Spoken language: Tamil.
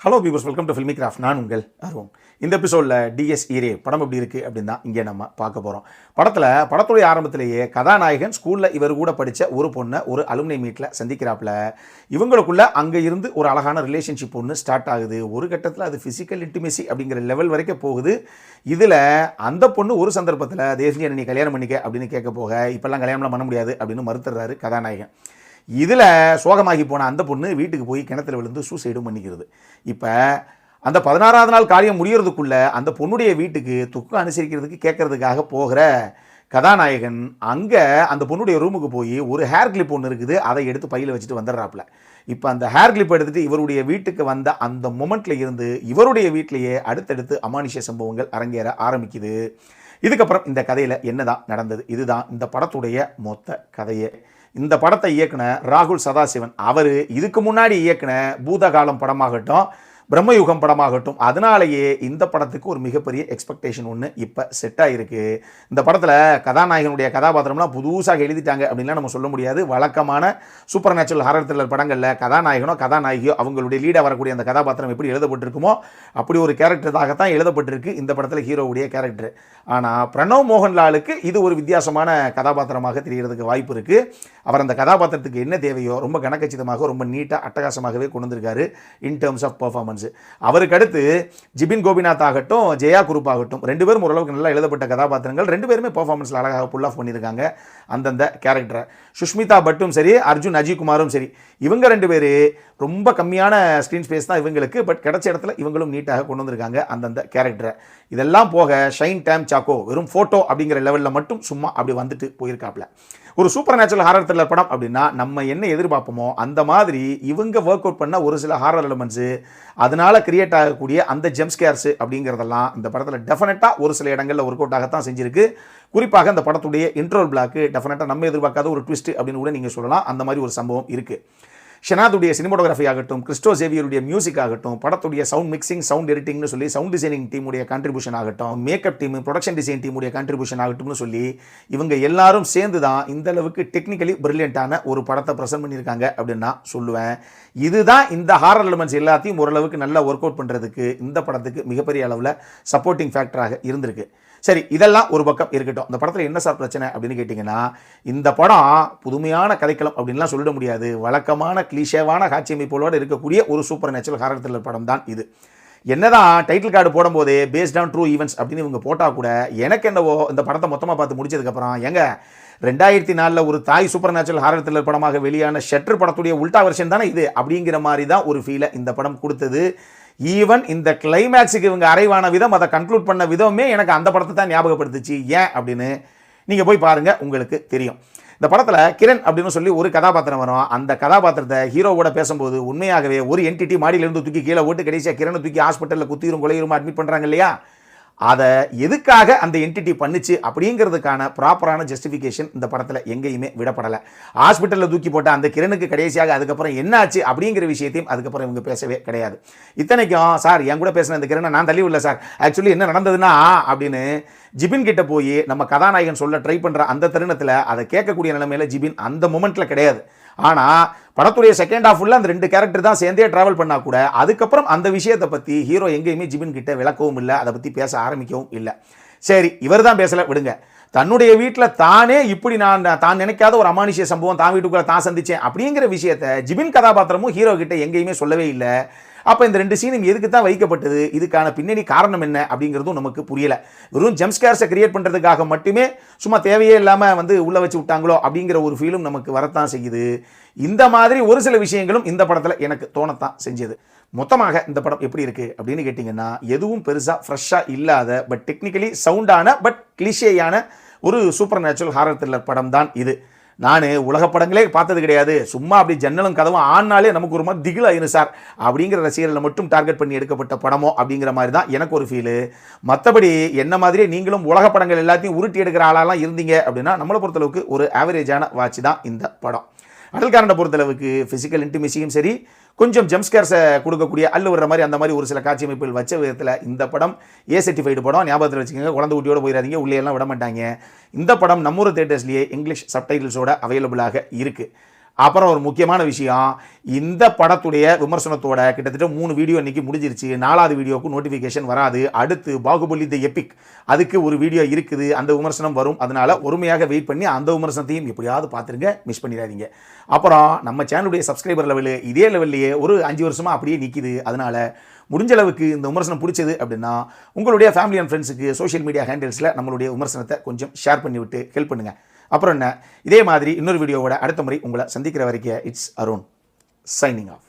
Hello viewers, welcome to filmi craft. நான் உங்கள் அருண். இந்த எபிசோடில் டிஎஸ் ஈரே படம் எப்படி இருக்குது அப்படின்னு தான் இங்கே நம்ம பார்க்க போகிறோம். படத்துடைய ஆரம்பத்திலேயே கதாநாயகன் ஸ்கூலில் இவர் கூட படித்த ஒரு பொண்ணை ஒரு அலுமினி மீட்டில் சந்திக்கிறாப்புல. இவங்களுக்குள்ள அங்கே இருந்து ஒரு அழகான ரிலேஷன்ஷிப் ஒன்று ஸ்டார்ட் ஆகுது. ஒரு கட்டத்தில் அது ஃபிசிக்கல் இன்டிமேசி அப்படிங்கிற லெவல் வரைக்கும் போகுது. இதில் அந்த பொண்ணு ஒரு சந்தர்ப்பத்தில் தேசிய நீ கல்யாணம் பண்ணிக்க அப்படின்னு கேட்க போக, இப்போல்லாம் கல்யாணம்லாம் பண்ண முடியாது அப்படின்னு மறுத்துறாரு கதாநாயகன். இதில் சோகமாகி போன அந்த பொண்ணு வீட்டுக்கு போய் கிணத்துல விழுந்து சூசைடும் பண்ணிக்கிறது. இப்போ அந்த 16வது நாள் காரியம் முடியறதுக்குள்ள அந்த பொண்ணுடைய வீட்டுக்கு துக்கம் அனுசரிக்கிறதுக்கு கேட்கறதுக்காக போகிற கதாநாயகன் அங்கே அந்த பொண்ணுடைய ரூமுக்கு போய் ஒரு ஹேர் கிளிப் ஒன்று இருக்குது, அதை எடுத்து பையில் வச்சுட்டு வந்துடுறாப்புல. இப்போ அந்த ஹேர் கிளிப் எடுத்துகிட்டு இவருடைய வீட்டுக்கு வந்த அந்த மொமெண்ட்ல இருந்து இவருடைய வீட்டிலேயே அடுத்தடுத்து அமானுஷ்ய சம்பவங்கள் அரங்கேற ஆரம்பிக்குது. இதுக்கப்புறம் இந்த கதையில் என்னதான் நடந்தது, இதுதான் இந்த படத்துடைய மொத்த கதையே. இந்த படத்தை இயக்குன ராகுல் சதாசிவன், அவர் இதுக்கு முன்னாடி இயக்குன பூதகாலம் படமாகட்டும், பிரம்மயுகம் படமாகட்டும், அதனாலேயே இந்த படத்துக்கு ஒரு மிகப்பெரிய எக்ஸ்பெக்டேஷன் ஒன்று இப்போ செட் ஆகிருக்கு. இந்த படத்தில் கதாநாயகனுடைய கதாபாத்திரம்லாம் புதுசாக எழுதிட்டாங்க அப்படின்லாம் நம்ம சொல்ல முடியாது. வழக்கமான சூப்பர் நேச்சுரல் ஹாரர் த்ரில்லர் படங்களில் கதாநாயகனோ கதாநாயகியோ அவங்களுடைய லீடாக வரக்கூடிய அந்த கதாபாத்திரம் எப்படி எழுதப்பட்டிருக்குமோ அப்படி ஒரு கேரக்டராகத்தான் எழுதப்பட்டிருக்கு இந்த படத்தில் ஹீரோவுடைய கேரக்டர். ஆனால் பிரணவ் மோகன்லாலுக்கு இது ஒரு வித்தியாசமான கதாபாத்திரமாக தெரியறதுக்கு வாய்ப்பு இருக்குது. அவர் அந்த கதாபாத்திரத்துக்கு என்ன தேவையோ ரொம்ப கனக்கச்சிதமாக ரொம்ப நீட்டாக அட்டகாசமாகவே கொண்டு வந்திருக்காரு இன் டேர்ம்ஸ் ஆஃப் பர்ஃபார்மன்ஸ். அவருக்கு அடுத்து ஜிபின் கோபிநாத் ஆகட்டும், ஜெயா குரூப் ஆகட்டும், ரெண்டு பேரும் ஓரளவுக்கு நல்லா எழுதப்பட்ட கதாபாத்திரங்கள். ரெண்டு பேருமே பர்ஃபார்மன்ஸில் அழகாக புல் ஆஃப் பண்ணியிருக்காங்க அந்தந்த கேரக்டரை. சுஷ்மிதா பட்டும் சரி, அர்ஜுன் அஜிகுமாரும் சரி, இவங்க ரெண்டு பேர் ரொம்ப கம்மியான ஸ்க்ரீன் ஸ்பேஸ் தான் இவங்களுக்கு. பட் கிடைச்ச இடத்துல இவங்களும் நீட்டாக கொண்டு வந்திருக்காங்க அந்தந்த கேரக்டரை. இதெல்லாம் போக ஷைன் டேம் சாக்கோ வெறும் ஃபோட்டோ அப்படிங்கிற லெவலில் மட்டும் சும்மா அப்படி வந்துட்டு போயிருக்காப்ல. ஒரு சூப்பர் நேச்சுரல் ஹாரர் த்ரில்லர் படம் அப்படின்னா நம்ம என்ன எதிர்பார்ப்போமோ அந்த மாதிரி இவங்க ஒர்க் அவுட் பண்ண ஒரு சில ஹாரர் எலிமெண்ட்ஸு, அதனால் கிரியேட் ஆகக்கூடிய அந்த ஜம்ப்ஸ்கேர்ஸு அப்படிங்கிறதெல்லாம் இந்த படத்தில் டெஃபினட்டாக ஒரு சில இடங்களில் ஒர்க் அவுட் ஆகத்தான் செஞ்சிருக்கு. குறிப்பாக இந்த படத்துடைய இன்ட்ரோல் பிளாக்கு டெஃபினட்டாக நம்ம எதிர்பார்க்காத ஒரு ட்விஸ்ட் அப்படின்னு கூட நீங்கள் சொல்லலாம். அந்த மாதிரி ஒரு சம்பவம் இருக்குது. ஷனாதுடைய சினிமோட்டோகிராஃபி ஆகட்டும், கிறிஸ்டோ சேவியருடைய மியூசிக் ஆகட்டும், படத்துடைய சவுண்ட் மிக்சிங், சவுண்ட் எடிட்டிங்னு சொல்லி சவுண்ட் டிசைனிங் டீமுடைய கான்ட்ரிபியூஷன் ஆகட்டும், மேக்கப் டீம், ப்ரொடக்ஷன் டிசைன் டீமுடைய கான்ட்ரிபியூஷன் ஆகட்டும்னு சொல்லி இவங்க எல்லாரும் சேர்ந்து தான் இந்த அளவுக்கு டெக்னிக்கலி பிரில்லியண்டான ஒரு படத்தை ப்ரெசென்ட் பண்ணியிருக்காங்க அப்படின்னு நான் சொல்லுவேன். இதுதான் இந்த ஹாரர் எலிமெண்ட்ஸ் எல்லாத்தையும் ஓரளவுக்கு நல்லா ஒர்க் அவுட் பண்ணுறதுக்கு இந்த படத்துக்கு மிகப்பெரிய அளவில் சப்போர்ட்டிங் ஃபேக்டராக இருந்திருக்கு. சரி, இதெல்லாம் ஒரு பக்கம் இருக்கட்டும். இந்த படத்தில் என்ன சார் பிரச்சனை அப்படின்னு கேட்டிங்கன்னா, இந்த படம் புதுமையான கதைக்களம் அப்படின்லாம் சொல்லிட முடியாது. வழக்கமான கிளீஷேவான காட்சி அமைப்புகளோடு இருக்கக்கூடிய ஒரு சூப்பர் நேச்சுரல் ஹாரர் த்ரில்லர் படம் தான் இது. என்னதான் டைட்டில் கார்டு போடும்போதே பேஸ்ட் ஆன் ட்ரூ ஈவெண்ட்ஸ் அப்படின்னு இவங்க போட்டால் கூட எனக்கு என்னவோ இந்த படத்தை மொத்தமாக பார்த்து முடிச்சதுக்கப்புறம், எங்க 2004 ஒரு தாய் சூப்பர் நேச்சுரல் ஹாரர் த்ரில்லர் படமாக வெளியான ஷட்டர் படத்துடைய உல்டா வெர்ஷன் தானே இது அப்படிங்கிற மாதிரி தான் ஒரு ஃபீலை இந்த படம் கொடுத்தது. ஈவன் இந்த கிளைமேக்ஸுக்கு இவங்க அரைவான விதம், அதை கன்க்ளூட் பண்ண விதமே எனக்கு அந்த படத்தை தான் ஞாபகப்படுத்துச்சு. ஏன் அப்படின்னு நீங்கள் போய் பாருங்கள், உங்களுக்கு தெரியும். இந்த படத்தில் கிரண் அப்படின்னு சொல்லி ஒரு கதாபாத்திரம் வரும். அந்த கதாபாத்திரத்தை ஹீரோவோட பேசும்போது உண்மையாகவே ஒரு என்டிட்டி மாடியிலேருந்து தூக்கி கீழே ஓட்டு கடைசியாக கிரணை தூக்கி ஹாஸ்பிட்டலில் குத்திரும் கொலையுமா அட்மிட் பண்ணுறாங்க இல்லையா, அதை எதுக்காக அந்த என்டிட்டி பண்ணிச்சு அப்படிங்கிறதுக்கான ப்ராப்பரான ஜஸ்டிஃபிகேஷன் இந்த படத்தில் எங்கேயுமே விடப்படலை. ஹாஸ்பிட்டலில் தூக்கி போட்ட அந்த கிரணுக்கு கடைசியாக அதுக்கப்புறம் என்ன ஆச்சு அப்படிங்கிற விஷயத்தையும் அதுக்கப்புறம் இவங்க பேசவே கிடையாது. இத்தனைக்கும் சார் என் கூட பேசின இந்த கிரணை நான் தள்ளி விடல சார், ஆக்சுவலி என்ன நடந்ததுன்னா அப்படின்னு ஜிபின் கிட்ட போய் நம்ம கதாநாயகன் சொல்ல ட்ரை பண்ணுற அந்த தருணத்தில் அதை கேட்கக்கூடிய நிலைமையில் ஜிபின் அந்த மொமெண்ட்டில் கிடையாது. ஆனால் படத்துடைய செகண்ட் ஹாஃப் ஃபுல்லாக அந்த ரெண்டு கேரக்டர் தான் சேர்ந்தே ட்ராவல் பண்ணால் கூட அதுக்கப்புறம் அந்த விஷயத்தை பற்றி ஹீரோ எங்கேயுமே ஜிபின் கிட்ட விளக்கவும் இல்லை, அதை பற்றி பேச ஆரம்பிக்கவும் இல்லை. சரி, இவர் தான் பேசலை விடுங்க. தன்னுடைய வீட்டில் தானே இப்படி தான் நினைக்காத ஒரு அமானுஷ்ய சம்பவம் தான் வீட்டுக்குள்ளே தான் சந்தித்தேன் அப்படிங்கிற விஷயத்தை ஜிபின் கதாபாத்திரமும் ஹீரோ கிட்ட எங்கேயுமே சொல்லவே இல்லை. அப்போ இந்த ரெண்டு சீனும் எதுக்கு தான் வைக்கப்பட்டது, இதுக்கான பின்னணி காரணம் என்ன அப்படிங்கிறதும் நமக்கு புரியலை. வெறும் ஜம்ப்ஸ்கேர்ஸை கிரியேட் பண்ணுறதுக்காக மட்டுமே சும்மா தேவையே இல்லாமல் உள்ளே வச்சு விட்டாங்களோ அப்படிங்கிற ஒரு ஃபீலும் நமக்கு வரத்தான் செய்யுது. இந்த மாதிரி ஒரு சில விஷயங்களும் இந்த படத்தில் எனக்கு தோணத்தான் செஞ்சது. மொத்தமாக இந்த படம் எப்படி இருக்குது அப்படின்னு கேட்டிங்கன்னா, எதுவும் பெருசாக ஃப்ரெஷ்ஷாக இல்லாத பட் டெக்னிக்கலி சவுண்டான பட் கிளிஷேயான ஒரு சூப்பர் நேச்சுரல் ஹாரர் த்ரில்லர் படம் தான் இது. நான் உலக படங்களே பார்த்தது கிடையாது. சும்மா அப்படி ஜன்னலும் கதவும் ஆனாலே நமக்கு ஒரு மாதிரி திகிலாயிரும் சார் அப்படிங்கிற ரசிகர்களை மட்டும் டார்கெட் பண்ணி எடுக்கப்பட்ட படமோ அப்படிங்கிற மாதிரி தான் எனக்கு ஒரு ஃபீலு. மற்றபடி என்ன மாதிரியே நீங்களும் உலக படங்கள் எல்லாத்தையும் உருட்டி எடுக்கிற ஆளாலாம் இருந்தீங்க அப்படின்னா நம்மளை பொறுத்தளவுக்கு ஒரு ஆவரேஜான வாட்ச் தான் இந்த படம். அடல்காரனை பொறுத்தளவுக்கு ஃபிசிக்கல் இன்டிமேசியும் சரி, கொஞ்சம் ஜம்ப்ஸ்கேர்ஸை கொடுக்கக்கூடிய அல்லு வர்ற மாதிரி அந்த மாதிரி ஒரு சில காட்சி அமைப்புகள் வச்ச விதத்தில் இந்த படம் ஏ சர்டிஃபைடு படம். ஞாபகத்தில் வச்சுக்கோங்க, குழந்தை ஊட்டியோடு போயிடாதீங்க, உள்ளே எல்லாம் விட மாட்டாங்க. இந்த படம் நம்மூர் தியேட்டர்ஸ்லேயே இங்கிலீஷ் சப்டைட்டில்ஸோட அவைலபிளாக இருக்குது. அப்புறம் ஒரு முக்கியமான விஷயம், இந்த படத்துடைய விமர்சனத்தோட கிட்டத்தட்ட 3 வீடியோ இன்னைக்கு முடிஞ்சிருச்சு. 4வது வீடியோக்கு நோட்டிஃபிகேஷன் வராது. அடுத்து பாகுபலி தி எபிக் அதுக்கு ஒரு வீடியோ இருக்குது, அந்த விமர்சனம் வரும். அதனால பொறுமையாக வெயிட் பண்ணி அந்த விமர்சனத்தையும் எப்படியாவது பார்த்துருங்க, மிஸ் பண்ணிடாதீங்க. அப்புறம் நம்ம சேனலுடைய சப்ஸ்கிரைபர் லெவலு இதே லெவல்லையே ஒரு 5 வருஷமா அப்படியே நிற்கிது. அதனால முடிஞ்ச அளவுக்கு இந்த விமர்சனம் பிடிச்சது அப்படின்னா உங்களுடைய ஃபேமிலி அண்ட் ஃப்ரெண்ட்ஸுக்கு சோஷியல் மீடியா ஹேண்டில்ஸில் நம்மளுடைய விமர்சனத்தை கொஞ்சம் ஷேர் பண்ணிவிட்டு ஹெல்ப் பண்ணுங்கள். அப்புறம் என்ன, இதே மாதிரி இன்னொரு வீடியோவோட அடுத்த முறை உங்களை சந்திக்கிற வரைக்கும் இட்ஸ் அருண் சைனிங் ஆஃப்.